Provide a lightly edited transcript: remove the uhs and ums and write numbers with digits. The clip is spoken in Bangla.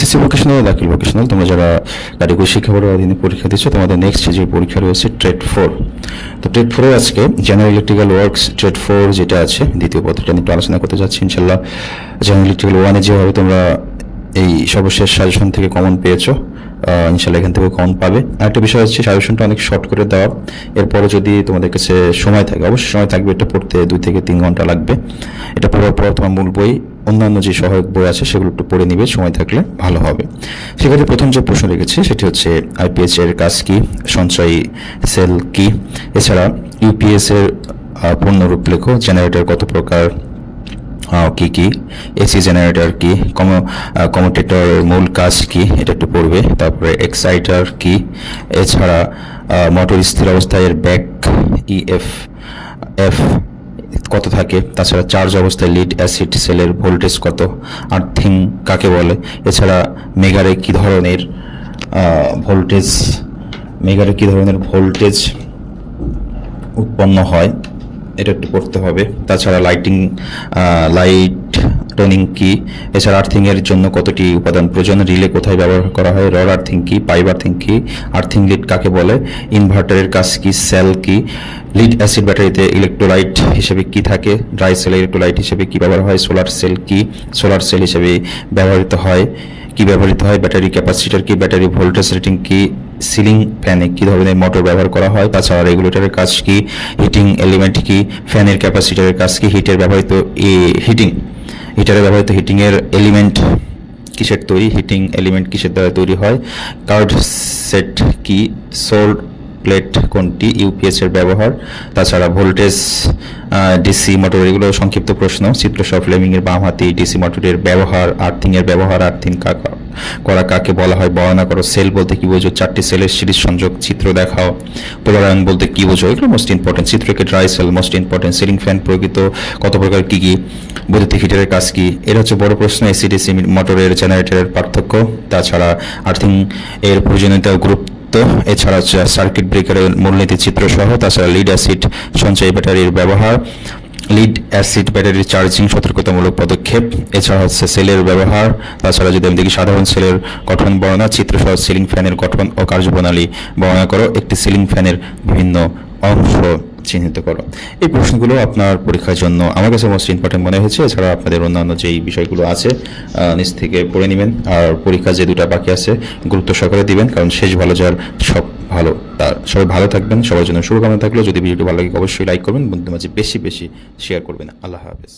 এসএসসি ভোকেশনাল, দাখিল ভোকেশনাল, তোমরা যারা কারিগরি শিক্ষা বোর্ডের অধীনে পরীক্ষা দিচ্ছ, তোমাদের নেক্সট যে পরীক্ষা রয়েছে ট্রেড 4। তো ট্রেড 4 আজকে জেনারেল ইলেকট্রিক্যাল ওয়ার্কস ট্রেড 4 যেটা আছে দ্বিতীয় পত্রটা নিয়ে একটু আলোচনা করতে যাচ্ছি ইনশাল্লাহ। জেনারেল ইলেকট্রিক্যাল 1-এ যেভাবে তোমরা এই সর্বশেষ সাজেশন থেকে কমন পেয়েছো, ইনশাল্লাহ এখান থেকে কমন পাবে। আরেকটা বিষয় হচ্ছে সাজেশনটা অনেক শর্ট করে দেওয়া, এরপরে যদি তোমাদের কাছে সময় থাকে, অবশ্যই সময় থাকবে, এটা পড়তে 2 থেকে 3 ঘন্টা লাগবে। এটা পড়ার পর তোমার মূল বই, অন্যান্য যে সহায়ক বই আছে সেগুলো একটু পড়ে নিবে, সময় থাকলে ভালো হবে। সেক্ষেত্রে প্রথম যে প্রশ্ন রেখেছি সেটি হচ্ছে আইপিএস এর কাজ কি, সঞ্চয়ী সেল কি, এছাড়া ইউপিএস এর পূর্ণরূপ লেখো, জেনারেটর কত প্রকার, কি কি, এসি জেনারেটর কি, কমিউটেটর মূল কাজ কি, এটা একটু পড়বে। তারপরে এক্সাইটার কি, এছাড়া মোটর স্থির অবস্থায় এর ব্যাক এফ কত থাকে, তাছাড়া চার্জ অবস্থায় লিড অ্যাসিড সেলের ভোল্টেজ কত, আর্থিং কাকে বলে, এছাড়া মেগারে কি ধরনের ভোল্টেজ উৎপন্ন হয়, এটা একটু পড়তে হবে। তাছাড়া লাইটনিং কি, এছাড়া আর্থিং এর জন্য কতটি উপাদান প্রয়োজন, রিলে কোথায় ব্যবহার করা হয়, রড আর্থিং কি, পাইপ আর্থিং কি, আর্থিং লিড কাকে বলে, ইনভার্টারের কাজ কি, সেল কি, লিড অ্যাসিড ব্যাটারিতে ইলেকট্রোলাইট হিসেবে কি থাকে, ড্রাই সেল ইলেকট্রোলাইট হিসেবে কি ব্যবহার হয়, সোলার সেল কি, সোলার সেল হিসেবে ব্যবহৃত হয়, ব্যাটারি ক্যাপাসিটর কি, ব্যাটারি ভোল্টেজ রেটিং কি, সিলিং ফ্যানে কি ধরনের মোটর ব্যবহার করা হয়, তাছাড়া রেগুলেটরের কাজ কি, হিটিং এলিমেন্ট কি, ফ্যানের ক্যাপাসিটরের কাজ কি, হিটারে ব্যবহৃত হিটিং এর এলিমেন্ট কিসের তৈরি, হিটিং এলিমেন্ট কিসের দ্বারা তৈরি হয়, কার্ড সেট কি, সোল্ড প্লেট কোনটি, ইউপিএস এর ব্যবহার, তাছাড়া ভোল্টেজ ডিসি মোটর, এগুলো সংক্ষিপ্ত প্রশ্ন। চিত্রসহ ফ্লেমিং এর বামহাতি ডিসি মোটরের ব্যবহার, আর্থিং এর ব্যবহার, আর্থিং করা কাকে বলা হয়, বর্ণনা করো, সেল বলতে কি বোঝো, 4টি সেলের সিরিজ সংযোগ চিত্র দেখাও, পোলারায়ন বলতে কি বোঝো, এগুলো মোস্ট ইম্পর্টেন্ট। চিত্রকে dry cell most important. Ceiling fan প্রকৃত কত প্রকার কি কি, বৈদ্যুতিক হিটারের কাজ কি, এটা হচ্ছে বড় প্রশ্ন। এসি ডিসি মোটরের জেনারেটরের পার্থক্য, তাছাড়া আর্থিং এর প্রয়োজনীয়তা গুরুত্ব, এছাড়া হচ্ছে সার্কিট ব্রেকারের মূলনীতি চিত্র সহ, তাছাড়া লিড অ্যাসিড সঞ্চয়ী ব্যাটারির ব্যবহার, লিড অ্যাসিড ব্যাটারির চার্জিং সতর্কতামূলক পদক্ষেপ, এছাড়া হচ্ছে সেলের ব্যবহার, তাছাড়া যদি আমি দেখি সাধারণ সেলের গঠন বর্ণনা, চিত্রসহ সিলিং ফ্যানের গঠন ও কার্যপ্রণালী বর্ণনা করো, একটি সিলিং ফ্যানের বিভিন্ন অংশ চিহ্নিত করো। এই প্রশ্নগুলো আপনার পরীক্ষার জন্য আমার কাছে মোস্ট ইম্পর্টেন্ট মনে হয়েছে। এছাড়া আপনাদের অন্যান্য যেই বিষয়গুলো আছে নিজ থেকে পড়ে নেবেন, আর পরীক্ষা যে 2টা বাকি আছে গুরুত্ব সহকারে দিবেন, কারণ শেষ ভালো যার সব ভালো তার। সবাই ভালো থাকবেন, সবার জন্য শুভকামনা থাকলো। যদি ভিডিওটি ভালো লাগে অবশ্যই লাইক করবেন, বন্ধুদের মাঝে বেশি বেশি শেয়ার করবেন। আল্লাহ হাফেজ।